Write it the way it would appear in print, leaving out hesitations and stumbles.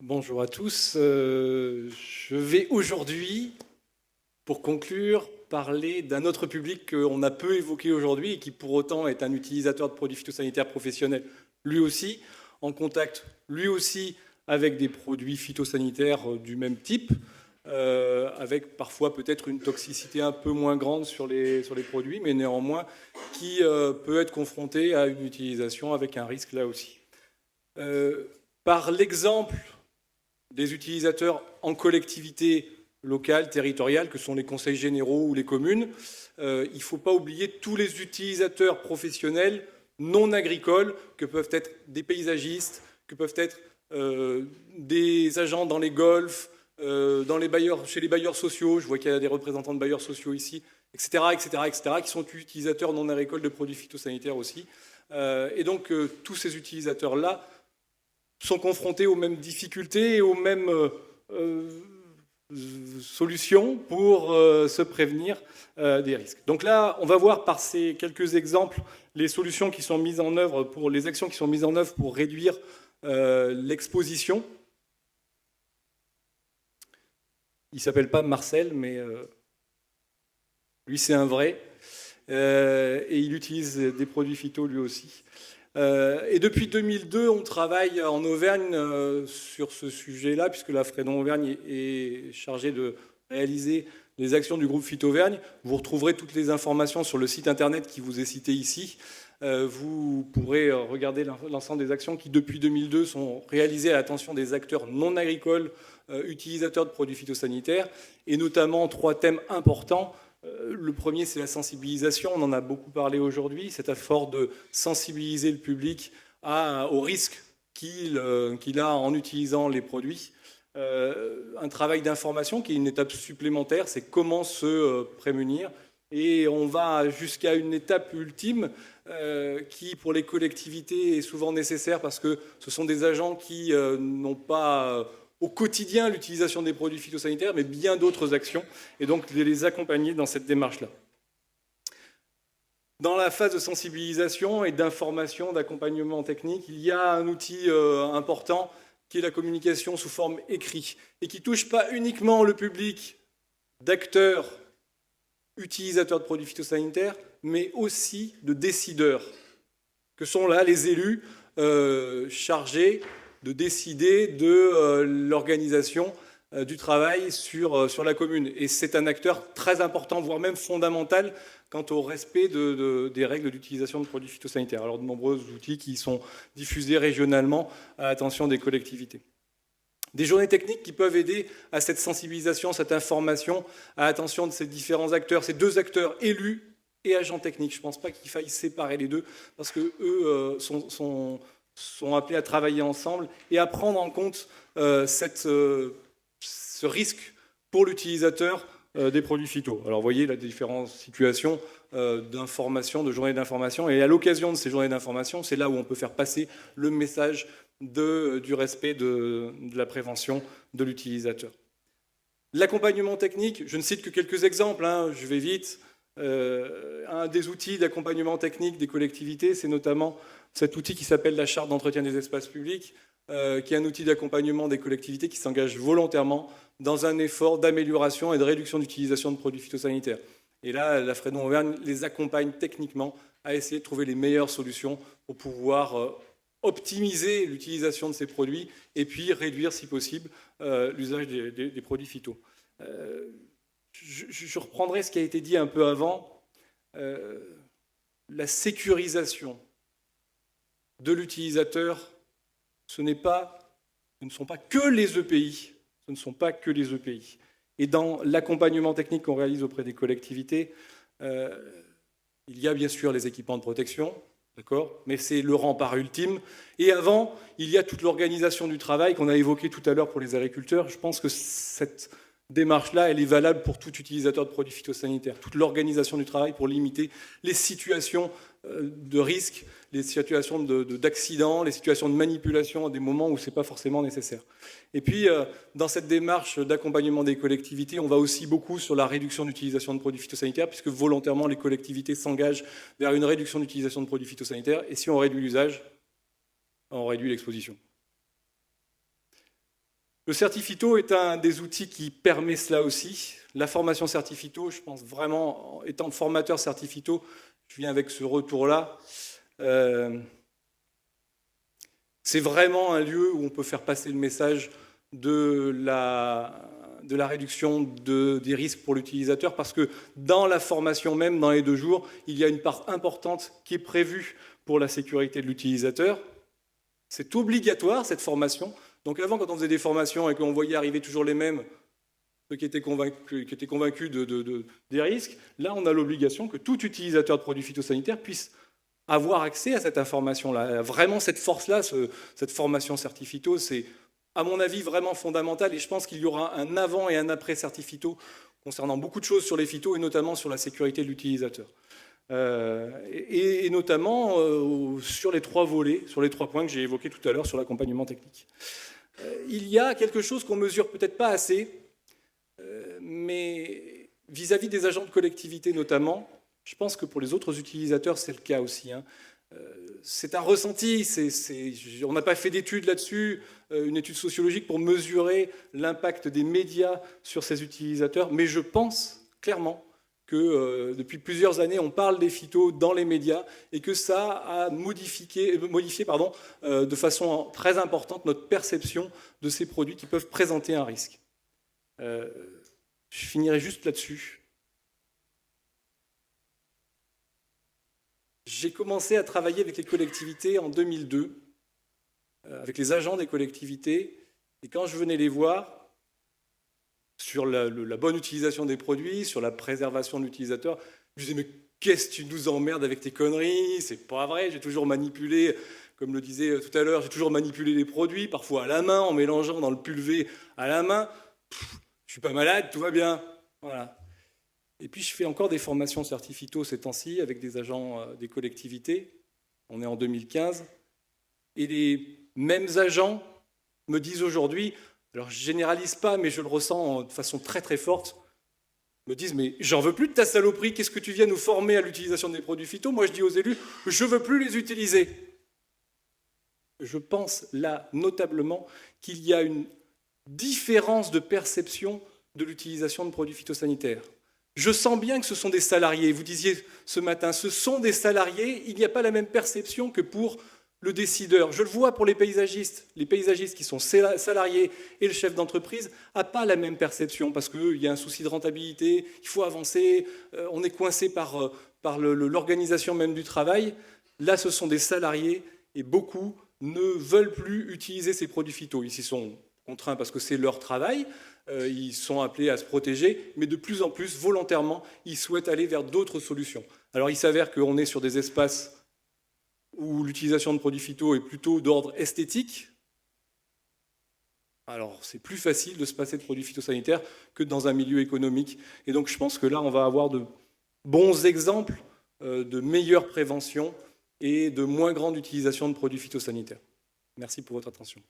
Bonjour à tous. Je vais aujourd'hui, pour conclure, parler d'un autre public qu'on a peu évoqué aujourd'hui et qui pour autant est un utilisateur de produits phytosanitaires professionnels, lui aussi, en contact lui aussi avec des produits phytosanitaires du même type, avec parfois peut-être une toxicité un peu moins grande sur les produits, mais néanmoins qui peut être confronté à une utilisation avec un risque là aussi. Par l'exemple des utilisateurs en collectivité locale, territoriale, que sont les conseils généraux ou les communes, il ne faut pas oublier tous les utilisateurs professionnels non agricoles, que peuvent être des paysagistes, que peuvent être des agents dans les golfs, chez les bailleurs sociaux, je vois qu'il y a des représentants de bailleurs sociaux ici, etc., qui sont utilisateurs non agricoles de produits phytosanitaires aussi. Et donc, tous ces utilisateurs-là sont confrontés aux mêmes difficultés et aux mêmes solutions pour se prévenir des risques. Donc là, on va voir par ces quelques exemples les solutions qui sont mises en œuvre pour les actions qui sont mises en œuvre pour réduire l'exposition. Il s'appelle pas Marcel, mais lui c'est un vrai. Et il utilise des produits phyto lui aussi. Et depuis 2002, on travaille en Auvergne sur ce sujet-là, puisque la Fredon Auvergne est chargée de réaliser les actions du groupe Phyto-Auvergne. Vous retrouverez toutes les informations sur le site internet qui vous est cité ici. Vous pourrez regarder l'ensemble des actions qui, depuis 2002, sont réalisées à l'attention des acteurs non agricoles, utilisateurs de produits phytosanitaires, et notamment 3 thèmes importants. Le premier, c'est la sensibilisation. On en a beaucoup parlé aujourd'hui. Cet effort de sensibiliser le public aux risques qu'il a en utilisant les produits. Un travail d'information qui est une étape supplémentaire, c'est comment se prémunir. Et on va jusqu'à une étape ultime qui, pour les collectivités, est souvent nécessaire parce que ce sont des agents qui n'ont pas au quotidien l'utilisation des produits phytosanitaires, mais bien d'autres actions, et donc de les accompagner dans cette démarche-là. Dans la phase de sensibilisation et d'information, d'accompagnement technique, il y a un outil important qui est la communication sous forme écrite, et qui ne touche pas uniquement le public d'acteurs, utilisateurs de produits phytosanitaires, mais aussi de décideurs, que sont là les élus chargés de décider de l'organisation du travail sur la commune. Et c'est un acteur très important, voire même fondamental, quant au respect des règles d'utilisation de produits phytosanitaires. Alors de nombreux outils qui sont diffusés régionalement à l'attention des collectivités. Des journées techniques qui peuvent aider à cette sensibilisation, cette information, à l'attention de ces différents acteurs, ces 2 acteurs élus et agents techniques. Je ne pense pas qu'il faille séparer les 2, parce qu'eux sont appelés à travailler ensemble et à prendre en compte ce risque pour l'utilisateur des produits phyto. Alors vous voyez la différentes situations d'information, de journées d'information, et à l'occasion de ces journées d'information, c'est là où on peut faire passer le message du respect de la prévention de l'utilisateur. L'accompagnement technique, je ne cite que quelques exemples, je vais vite. Un des outils d'accompagnement technique des collectivités, c'est notamment cet outil qui s'appelle la charte d'entretien des espaces publics, qui est un outil d'accompagnement des collectivités qui s'engagent volontairement dans un effort d'amélioration et de réduction d'utilisation de produits phytosanitaires. Et là, la Fredon Auvergne les accompagne techniquement à essayer de trouver les meilleures solutions pour pouvoir optimiser l'utilisation de ces produits et puis réduire, si possible, l'usage des produits phyto. Je reprendrai ce qui a été dit un peu avant. La sécurisation de l'utilisateur, ce ne sont pas que les EPI. Ce ne sont pas que les EPI. Et dans l'accompagnement technique qu'on réalise auprès des collectivités, il y a bien sûr les équipements de protection, d'accord, mais c'est le rempart ultime. Et avant, il y a toute l'organisation du travail qu'on a évoquée tout à l'heure pour les agriculteurs. Je pense que cette démarche-là, elle est valable pour tout utilisateur de produits phytosanitaires. Toute l'organisation du travail pour limiter les situations de risque, les situations d'accident, les situations de manipulation à des moments où ce n'est pas forcément nécessaire. Et puis, dans cette démarche d'accompagnement des collectivités, on va aussi beaucoup sur la réduction d'utilisation de produits phytosanitaires, puisque volontairement, les collectivités s'engagent vers une réduction d'utilisation de produits phytosanitaires. Et si on réduit l'usage, on réduit l'exposition. Le certifito est un des outils qui permet cela aussi. La formation certifito, je pense vraiment, étant formateur certifito, je viens avec ce retour-là. C'est vraiment un lieu où on peut faire passer le message de la réduction des risques pour l'utilisateur, parce que dans la formation même, dans les 2 jours, il y a une part importante qui est prévue pour la sécurité de l'utilisateur. C'est obligatoire, cette formation. Donc avant, quand on faisait des formations et qu'on voyait arriver toujours les mêmes, ceux qui étaient convaincus des risques, là, on a l'obligation que tout utilisateur de produits phytosanitaires puisse avoir accès à cette information-là. Vraiment, cette force-là, cette formation certifito, c'est, à mon avis, vraiment fondamental. Et je pense qu'il y aura un avant et un après certifito concernant beaucoup de choses sur les phytos et notamment sur la sécurité de l'utilisateur. Et notamment sur les 3 volets, sur les 3 points que j'ai évoqués tout à l'heure sur l'accompagnement technique. Il y a quelque chose qu'on mesure peut-être pas assez, mais vis-à-vis des agents de collectivité notamment, je pense que pour les autres utilisateurs, c'est le cas aussi. C'est un ressenti, on n'a pas fait d'études là-dessus, une étude sociologique pour mesurer l'impact des médias sur ces utilisateurs, mais je pense clairement que depuis plusieurs années, on parle des phytos dans les médias et que ça a modifié de façon très importante notre perception de ces produits qui peuvent présenter un risque. Je finirai juste là-dessus. J'ai commencé à travailler avec les collectivités en 2002, avec les agents des collectivités, et quand je venais les voir, sur la bonne utilisation des produits, sur la préservation de l'utilisateur, je disais, mais qu'est-ce que tu nous emmerdes avec tes conneries? C'est pas vrai, j'ai toujours manipulé, comme le disait tout à l'heure, j'ai toujours manipulé les produits, parfois à la main, en mélangeant dans le pulvé à la main. Je suis pas malade, tout va bien. Voilà. Et puis je fais encore des formations certifito ces temps-ci avec des agents des collectivités. On est en 2015. Et les mêmes agents me disent aujourd'hui, alors je ne généralise pas, mais je le ressens de façon très très forte, me disent, mais j'en veux plus de ta saloperie, qu'est-ce que tu viens nous former à l'utilisation des produits phyto? Moi je dis aux élus, je ne veux plus les utiliser. Je pense là notablement qu'il y a une différence de perception de l'utilisation de produits phytosanitaires. Je sens bien que ce sont des salariés. Vous disiez ce matin, ce sont des salariés. Il n'y a pas la même perception que pour le décideur. Je le vois pour les paysagistes. Les paysagistes qui sont salariés et le chef d'entreprise n'ont pas la même perception parce qu'il y a un souci de rentabilité, il faut avancer, on est coincé par l'organisation même du travail. Là, ce sont des salariés et beaucoup ne veulent plus utiliser ces produits phyto. Ils s'y sont contraints parce que c'est leur travail. Ils sont appelés à se protéger, mais de plus en plus, volontairement, ils souhaitent aller vers d'autres solutions. Alors il s'avère qu'on est sur des espaces où l'utilisation de produits phyto est plutôt d'ordre esthétique. Alors c'est plus facile de se passer de produits phytosanitaires que dans un milieu économique. Et donc je pense que là, on va avoir de bons exemples de meilleure prévention et de moins grande utilisation de produits phytosanitaires. Merci pour votre attention.